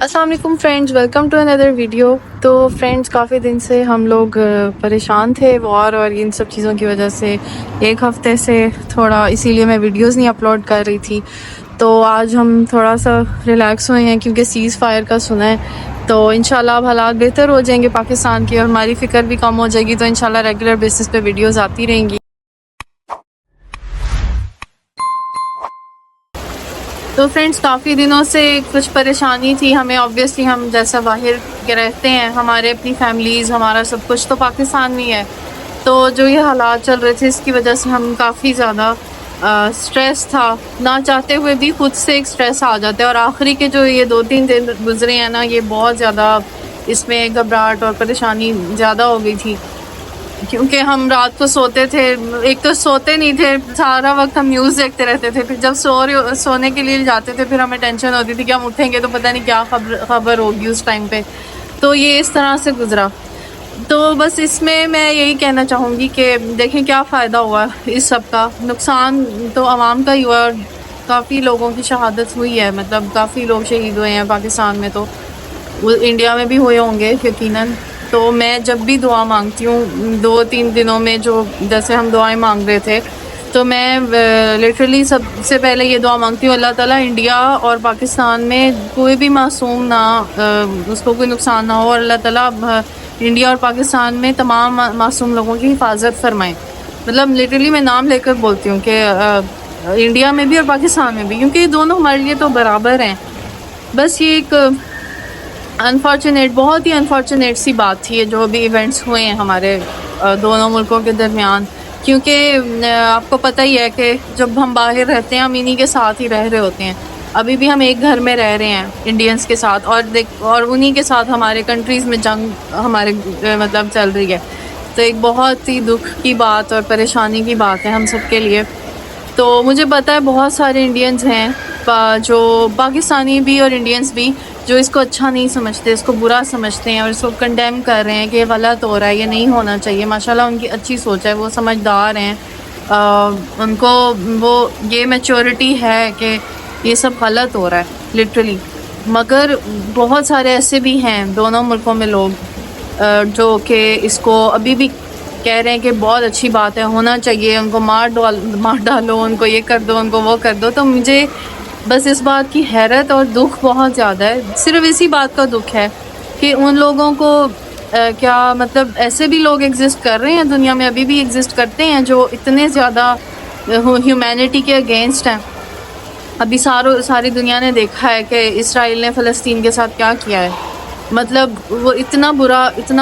السلام علیکم friends, welcome to اندر ویڈیو۔ تو فرینڈز، کافی دن سے ہم لوگ پریشان تھے وار اور ان سب چیزوں کی وجہ سے، ایک ہفتے سے تھوڑا اسی لیے میں ویڈیوز نہیں اپلوڈ کر رہی تھی۔ تو آج ہم تھوڑا سا ریلیکس ہوئے ہیں کیونکہ سیز فائر کا سنا ہے، تو انشاءاللہ اب حالات بہتر ہو جائیں گے پاکستان کی اور ہماری فکر بھی کم ہو جائے گی، تو انشاءاللہ ریگولر بیسس پہ ویڈیوز آتی رہیں گی۔ تو فرینڈز، کافی دنوں سے کچھ پریشانی تھی ہمیں، آبویسلی ہم جیسا باہر کے رہتے ہیں، ہمارے اپنی فیملیز، ہمارا سب کچھ تو پاکستان میں ہے، تو جو یہ حالات چل رہے تھے اس کی وجہ سے ہم کافی زیادہ سٹریس تھا، نہ چاہتے ہوئے بھی خود سے ایک سٹریس آ جاتا ہے، اور آخری کے جو یہ 2-3 دن گزرے ہیں نا، یہ بہت زیادہ اس میں گھبراہٹ اور پریشانی زیادہ ہو گئی تھی، کیونکہ ہم رات کو سوتے تھے، ایک تو سوتے نہیں تھے، سارا وقت ہم نیوز دیکھتے رہتے تھے، پھر جب سونے کے لیے جاتے تھے پھر ہمیں ٹینشن ہوتی تھی کہ ہم اٹھیں گے تو پتہ نہیں کیا خبر ہوگی اس ٹائم پہ، تو یہ اس طرح سے گزرا۔ تو بس اس میں یہی کہنا چاہوں گی کہ دیکھیں کیا فائدہ ہوا اس سب کا، نقصان تو عوام کا ہی ہوا، اور کافی لوگوں کی شہادت ہوئی ہے، مطلب کافی لوگ شہید ہوئے ہیں پاکستان میں، تو انڈیا میں بھی ہوئے ہوں گے یقیناً۔ تو میں جب بھی دعا مانگتی ہوں 2-3 دنوں میں، جو جیسے ہم دعائیں مانگ رہے تھے، تو میں لٹرلی سب سے پہلے یہ دعا مانگتی ہوں، اللہ تعالیٰ انڈیا اور پاکستان میں کوئی بھی معصوم نہ اس کو کوئی نقصان نہ ہو، اور اللہ تعالیٰ انڈیا اور پاکستان میں تمام معصوم لوگوں کی حفاظت فرمائیں۔ مطلب لٹرلی میں نام لے کر بولتی ہوں کہ انڈیا میں بھی اور پاکستان میں بھی، کیونکہ یہ دونوں ہمارے لیے تو برابر ہیں۔ بس یہ ایک بہت ہی انفارچونیٹ سی بات تھی جو ابھی ایونٹس ہوئے ہیں ہمارے دونوں ملکوں کے درمیان، کیونکہ آپ کو پتہ ہی ہے کہ جب ہم باہر رہتے ہیں ہم انہی کے ساتھ ہی رہ رہے ہوتے ہیں، ابھی بھی ہم ایک گھر میں رہ رہے ہیں انڈینس کے ساتھ، اور انہی کے ساتھ ہمارے کنٹریز میں جنگ ہمارے مطلب چل رہی ہے، تو ایک بہت ہی دکھ کی بات اور پریشانی کی بات ہے ہم سب کے لیے۔ تو مجھے پتہ ہے بہت سارے انڈینز ہیں جو پاکستانی بھی اور انڈینز بھی جو اس کو اچھا نہیں سمجھتے، اس کو برا سمجھتے ہیں اور اس کو کنڈیم کر رہے ہیں کہ یہ غلط ہو رہا ہے، یہ نہیں ہونا چاہیے۔ ماشاءاللہ ان کی اچھی سوچ ہے، وہ سمجھدار ہیں، ان کو وہ یہ میچورٹی ہے کہ یہ سب غلط ہو رہا ہے لٹرلی، مگر بہت سارے ایسے بھی ہیں دونوں ملکوں میں لوگ جو کہ اس کو ابھی بھی کہہ رہے ہیں کہ بہت اچھی بات ہے، ہونا چاہیے، ان کو مار ڈالو، ان کو یہ کر دو، ان کو وہ کر دو۔ تو مجھے بس اس بات کی حیرت اور دکھ بہت زیادہ ہے، صرف اسی بات کا دکھ ہے کہ ان لوگوں کو کیا مطلب ایسے بھی لوگ ایگزسٹ کر رہے ہیں دنیا میں، ابھی بھی ایگزسٹ کرتے ہیں جو اتنے زیادہ ہیومینٹی کے اگینسٹ ہیں۔ ابھی ساری دنیا نے دیکھا ہے کہ اسرائیل نے فلسطین کے ساتھ کیا کیا ہے، مطلب وہ اتنا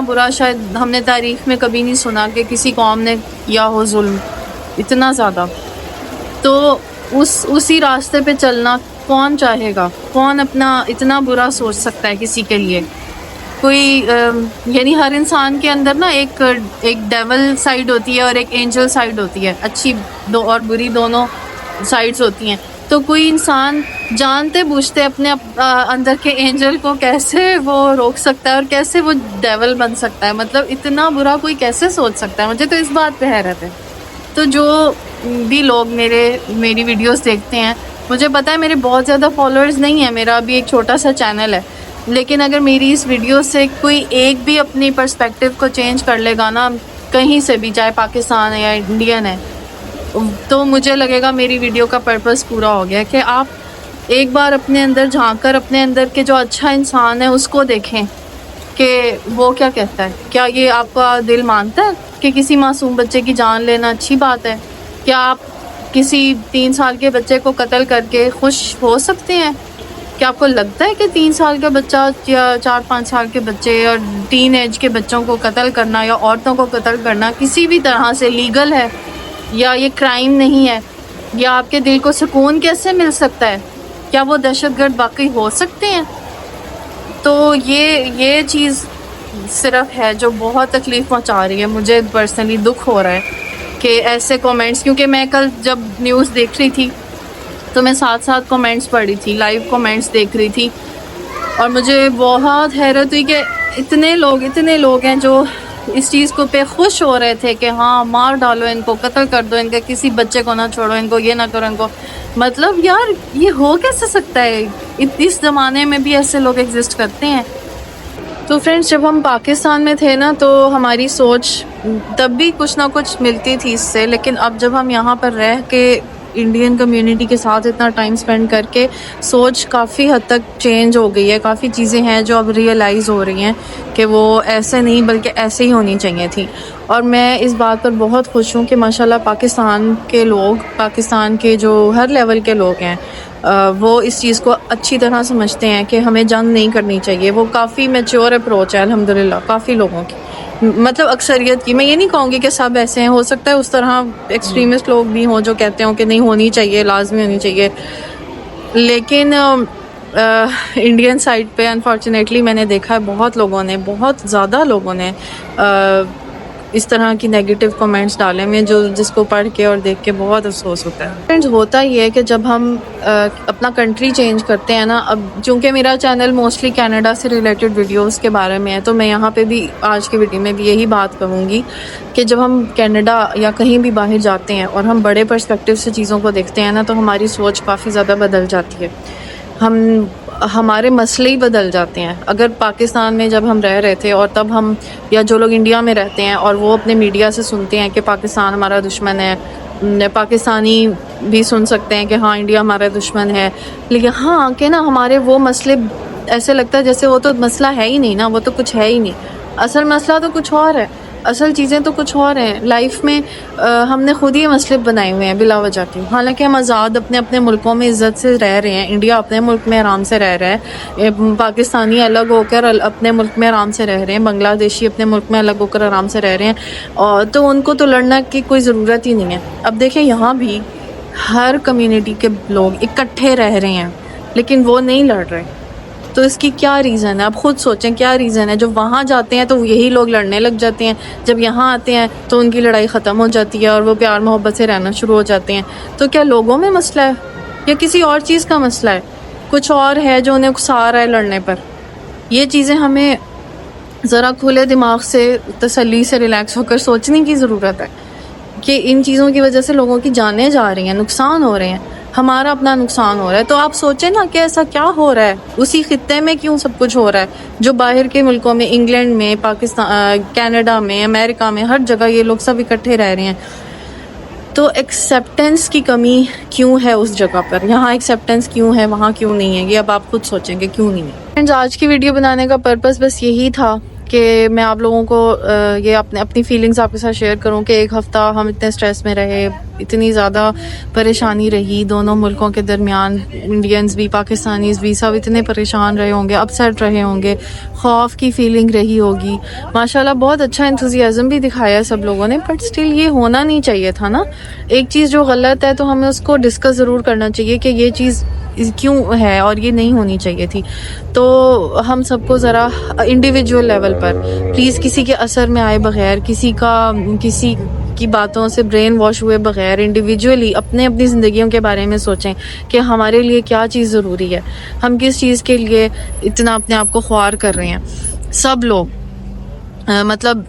برا شاید ہم نے تاریخ میں کبھی نہیں سنا کہ کسی قوم نے کیا ہو ظلم اتنا زیادہ۔ تو اسی راستے پہ چلنا کون چاہے گا؟ کون اپنا اتنا برا سوچ سکتا ہے کسی کے لیے؟ کوئی یعنی ہر انسان کے اندر نا ایک ڈیول سائیڈ ہوتی ہے اور ایک اینجل سائیڈ ہوتی ہے، اچھی اور بری دونوں سائیڈز ہوتی ہیں۔ تو کوئی انسان جانتے بوجھتے اپنے اندر کے اینجل کو کیسے وہ روک سکتا ہے اور کیسے وہ ڈیول بن سکتا ہے؟ مطلب اتنا برا کوئی کیسے سوچ سکتا ہے؟ مجھے تو اس بات پہ حیرت ہے۔ تو جو بھی لوگ میری ویڈیوز دیکھتے ہیں، مجھے پتہ ہے میرے بہت زیادہ فالوورز نہیں ہیں، میرا ابھی ایک چھوٹا سا چینل ہے، لیکن اگر میری اس ویڈیو سے کوئی ایک بھی اپنی پرسپیکٹیو کو چینج کر لے گا نا، کہیں سے بھی، چاہے پاکستان ہے یا انڈین ہے، تو مجھے لگے گا میری ویڈیو کا پرپس پورا ہو گیا، کہ آپ ایک بار اپنے اندر جھانک کر اپنے اندر کے جو اچھا انسان ہے اس کو دیکھیں کہ وہ کیا کہتا ہے۔ کیا یہ آپ کا دل مانتا ہے کہ کسی معصوم بچے کی جان لینا اچھی بات ہے؟ کیا آپ کسی 3 سال کے بچے کو قتل کر کے خوش ہو سکتے ہیں؟ کیا آپ کو لگتا ہے کہ 3 سال کا بچہ یا 4-5 سال کے بچے اور ٹین ایج کے بچوں کو قتل کرنا یا عورتوں کو قتل کرنا کسی بھی طرح سے لیگل ہے، یا یہ کرائم نہیں ہے؟ یا آپ کے دل کو سکون کیسے مل سکتا ہے؟ کیا وہ دہشت گرد واقعی ہو سکتے ہیں؟ تو یہ چیز صرف ہے جو بہت تکلیف پہنچا رہی ہے، مجھے پرسنلی دکھ ہو رہا ہے کہ ایسے کومنٹس، کیونکہ میں کل جب نیوز دیکھ رہی تھی تو میں ساتھ کومنٹس پڑھ رہی تھی، لائیو کومنٹس دیکھ رہی تھی، اور مجھے بہت حیرت ہوئی کہ اتنے لوگ ہیں جو اس چیز کو پہ خوش ہو رہے تھے کہ ہاں مار ڈالو ان کو, قتل کر دو ان کے, کسی بچے کو نہ چھوڑو, ان کو یہ نہ کرو, ان کو. مطلب یار یہ ہو کیسے سکتا ہے؟ اس زمانے میں بھی ایسے لوگ ایگزسٹ کرتے ہیں. تو فرینڈس جب ہم پاکستان میں تھے نا تو ہماری سوچ تب بھی کچھ نہ کچھ ملتی تھی اس سے, لیکن اب جب ہم یہاں پر رہ کے انڈین کمیونٹی کے ساتھ اتنا ٹائم سپینڈ کر کے سوچ کافی حد تک چینج ہو گئی ہے. کافی چیزیں ہیں جو اب ریئلائز ہو رہی ہیں کہ وہ ایسے نہیں بلکہ ایسے ہی ہونی چاہیے تھی. اور میں اس بات پر بہت خوش ہوں کہ ماشاءاللہ پاکستان کے لوگ, پاکستان کے جو ہر لیول کے لوگ ہیں وہ اس چیز کو اچھی طرح سمجھتے ہیں کہ ہمیں جنگ نہیں کرنی چاہیے. وہ کافی میچور اپروچ ہے الحمدللہ کافی لوگوں کی, مطلب اکثریت کی. میں یہ نہیں کہوں گی کہ سب ایسے ہیں, ہو سکتا ہے اس طرح ایکسٹریمسٹ لوگ بھی ہوں جو کہتے ہوں کہ نہیں ہونی چاہیے, لازمی ہونی چاہیے. لیکن انڈین سائڈ پہ انفارچونیٹلی میں نے دیکھا ہے بہت لوگوں نے, بہت زیادہ لوگوں نے اس طرح کی نیگیٹو کمنٹس ڈالے میں جس کو پڑھ کے اور دیکھ کے بہت افسوس ہوتا ہے. فرینڈز ہوتا یہ ہے کہ جب ہم اپنا کنٹری چینج کرتے ہیں نا, اب چونکہ میرا چینل موسٹلی کینیڈا سے ریلیٹڈ ویڈیوز کے بارے میں ہے تو میں یہاں پہ بھی آج کی ویڈیو میں بھی یہی بات کہوں گی کہ جب ہم کینیڈا یا کہیں بھی باہر جاتے ہیں اور ہم بڑے پرسپیکٹیو سے چیزوں کو دیکھتے ہیں نا تو ہماری سوچ کافی زیادہ بدل جاتی ہے. ہمارے مسئلے ہی بدل جاتے ہیں. اگر پاکستان میں جب ہم رہ رہے تھے اور تب ہم, یا جو لوگ انڈیا میں رہتے ہیں اور وہ اپنے میڈیا سے سنتے ہیں کہ پاکستان ہمارا دشمن ہے, پاکستانی بھی سن سکتے ہیں کہ ہاں انڈیا ہمارا دشمن ہے, لیکن ہاں کہ نا ہمارے وہ مسئلے ایسے لگتا ہے جیسے وہ تو مسئلہ ہے ہی نہیں نا, وہ تو کچھ ہے ہی نہیں. اصل مسئلہ تو کچھ اور ہے, اصل چیزیں تو کچھ اور ہیں. لائف میں ہم نے خود ہی مسئلے بنائے ہوئے ہیں بلا وجہ کے. حالانکہ ہم آزاد اپنے اپنے ملکوں میں عزت سے رہ رہے ہیں, انڈیا اپنے ملک میں آرام سے رہ رہا ہے, پاکستانی الگ ہو کر اپنے ملک میں آرام سے رہ رہے ہیں, بنگلہ دیشی اپنے ملک میں الگ ہو کر آرام سے رہ رہے ہیں, اور تو ان کو تو لڑنا کی کوئی ضرورت ہی نہیں ہے. اب دیکھیں یہاں بھی ہر کمیونٹی کے لوگ اکٹھے رہ رہے ہیں لیکن وہ نہیں لڑ رہے. تو اس کی کیا ریزن ہے؟ آپ خود سوچیں کیا ریزن ہے. جب وہاں جاتے ہیں تو یہی لوگ لڑنے لگ جاتے ہیں, جب یہاں آتے ہیں تو ان کی لڑائی ختم ہو جاتی ہے اور وہ پیار محبت سے رہنا شروع ہو جاتے ہیں. تو کیا لوگوں میں مسئلہ ہے یا کسی اور چیز کا مسئلہ ہے؟ کچھ اور ہے جو انہیں اکسا رہا ہے لڑنے پر. یہ چیزیں ہمیں ذرا کھلے دماغ سے, تسلی سے, ریلیکس ہو کر سوچنے کی ضرورت ہے کہ ان چیزوں کی وجہ سے لوگوں کی جانیں جا رہی ہیں, نقصان ہو رہے ہیں, ہمارا اپنا نقصان ہو رہا ہے. تو آپ سوچیں نا کہ ایسا کیا ہو رہا ہے, اسی خطے میں کیوں سب کچھ ہو رہا ہے جو باہر کے ملکوں میں, انگلینڈ میں, پاکستان, کینیڈا میں, امریکہ میں, ہر جگہ یہ لوگ سب اکٹھے رہ رہے ہیں. تو ایکسیپٹنس کی کمی کیوں ہے اس جگہ پر؟ یہاں ایکسیپٹنس کیوں ہے, وہاں کیوں نہیں ہے؟ یہ اب آپ خود سوچیں گے کیوں نہیں ہے. فرینڈز آج کی ویڈیو بنانے کا پرپس بس یہی تھا کہ میں آپ لوگوں کو یہ اپنی فیلنگز آپ کے ساتھ شیئر کروں کہ ایک ہفتہ ہم اتنے سٹریس میں رہے, اتنی زیادہ پریشانی رہی دونوں ملکوں کے درمیان. انڈینز بھی پاکستانیز بھی سب اتنے پریشان رہے ہوں گے, اپسیٹ رہے ہوں گے, خوف کی فیلنگ رہی ہوگی. ماشاءاللہ بہت اچھا انتھوزیازم بھی دکھایا سب لوگوں نے, بٹ اسٹل یہ ہونا نہیں چاہیے تھا نا. ایک چیز جو غلط ہے تو ہمیں اس کو ڈسکس ضرور کرنا چاہیے کہ یہ چیز کیوں ہے اور یہ نہیں ہونی چاہیے تھی. تو ہم سب کو ذرا انڈیویجول لیول پر پلیز کسی کے اثر میں آئے بغیر, کسی کی باتوں سے برین واش ہوئے بغیر, انڈیویجولی اپنی زندگیوں کے بارے میں سوچیں کہ ہمارے لیے کیا چیز ضروری ہے, ہم کس چیز کے لیے اتنا اپنے آپ کو خوار کر رہے ہیں. سب لوگ مطلب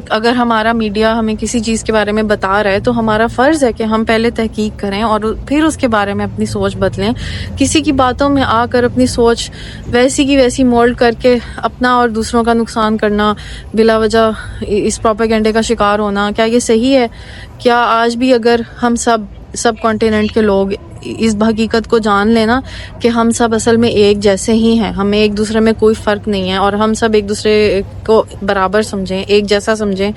اگر ہمارا میڈیا ہمیں کسی چیز کے بارے میں بتا رہا ہے تو ہمارا فرض ہے کہ ہم پہلے تحقیق کریں اور پھر اس کے بارے میں اپنی سوچ بدلیں. کسی کی باتوں میں آ کر اپنی سوچ ویسی کی ویسی مولڈ کر کے اپنا اور دوسروں کا نقصان کرنا, بلا وجہ اس پروپیگنڈے کا شکار ہونا, کیا یہ صحیح ہے؟ کیا آج بھی اگر ہم سب کانٹیننٹ کے لوگ اس حقیقت کو جان لینا کہ ہم سب اصل میں ایک جیسے ہی ہیں, ہمیں ایک دوسرے میں کوئی فرق نہیں ہے اور ہم سب ایک دوسرے کو برابر سمجھیں, ایک جیسا سمجھیں,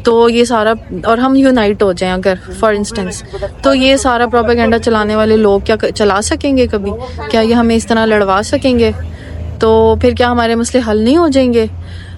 تو یہ سارا, اور ہم یونائٹ ہو جائیں اگر فار انسٹنس, تو یہ سارا پروپیگنڈا چلانے والے لوگ کیا چلا سکیں گے کبھی؟ کیا یہ ہمیں اس طرح لڑوا سکیں گے؟ تو پھر کیا ہمارے مسئلے حل نہیں ہو جائیں گے؟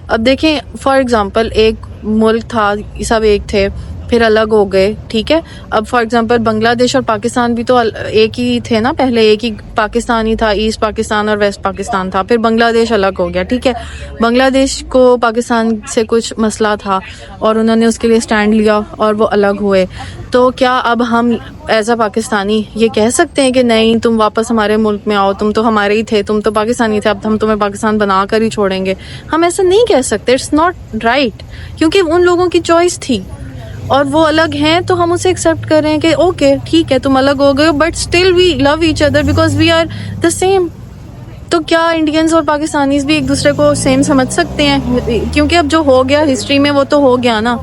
اب دیکھیں فار ایگزامپل ایک ملک تھا, سب ایک تھے, پھر الگ ہو گئے, ٹھیک ہے. اب فار ایگزامپل بنگلہ دیش اور پاکستان بھی تو ایک ہی تھے نا, پہلے ایک ہی پاکستان ہی تھا, ایسٹ پاکستان اور ویسٹ پاکستان تھا, پھر بنگلہ دیش الگ ہو گیا, ٹھیک ہے. بنگلہ دیش کو پاکستان سے کچھ مسئلہ تھا اور انہوں نے اس کے لیے سٹینڈ لیا اور وہ الگ ہوئے. تو کیا اب ہم ایز اے پاکستانی یہ کہہ سکتے ہیں کہ نہیں تم واپس ہمارے ملک میں آؤ, تم تو ہمارے ہی تھے, تم تو پاکستانی تھے, اب ہم تمہیں پاکستان بنا کر ہی چھوڑیں گے؟ ہم ایسا نہیں کہہ سکتے, اٹس ناٹ رائٹ, کیونکہ ان لوگوں کی چوائس تھی اور وہ الگ ہیں, تو ہم اسے ایکسیپٹ کر رہے ہیں کہ اوکے ٹھیک ہے تم الگ ہو گئے, but still we love each other because we are the same. تو کیا انڈینز اور پاکستانیز بھی ایک دوسرے کو سیم سمجھ سکتے ہیں؟ کیونکہ اب جو ہو گیا ہسٹری میں وہ تو ہو گیا نا,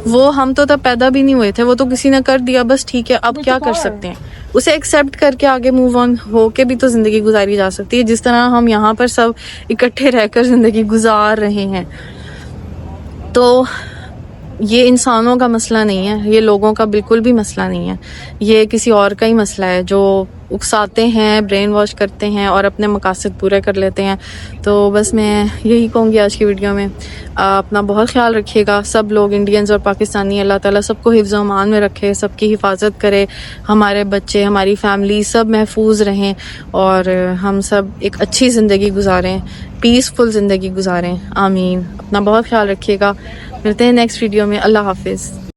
وہ ہم تو تب پیدا بھی نہیں ہوئے تھے, وہ تو کسی نے کر دیا, بس ٹھیک ہے. اب کیا کر سکتے ہیں؟ اسے ایکسیپٹ کر کے آگے موو آن ہو کے بھی تو زندگی گزاری جا سکتی ہے, جس طرح ہم یہاں پر سب اکٹھے رہ کر زندگی گزار رہے ہیں. تو یہ انسانوں کا مسئلہ نہیں ہے, یہ لوگوں کا بالکل بھی مسئلہ نہیں ہے, یہ کسی اور کا ہی مسئلہ ہے جو اکساتے ہیں, برین واش کرتے ہیں اور اپنے مقاصد پورے کر لیتے ہیں. تو بس میں یہی کہوں گی آج کی ویڈیو میں, اپنا بہت خیال رکھیے گا سب لوگ, انڈینز اور پاکستانی. اللہ تعالیٰ سب کو حفظ و امان میں رکھے, سب کی حفاظت کرے, ہمارے بچے, ہماری فیملی سب محفوظ رہیں اور ہم سب ایک اچھی زندگی گزاریں, پیسفل زندگی گزاریں. آمین. اپنا بہت خیال رکھیے گا. ملتے ہیں نیکسٹ ویڈیو میں. اللہ حافظ.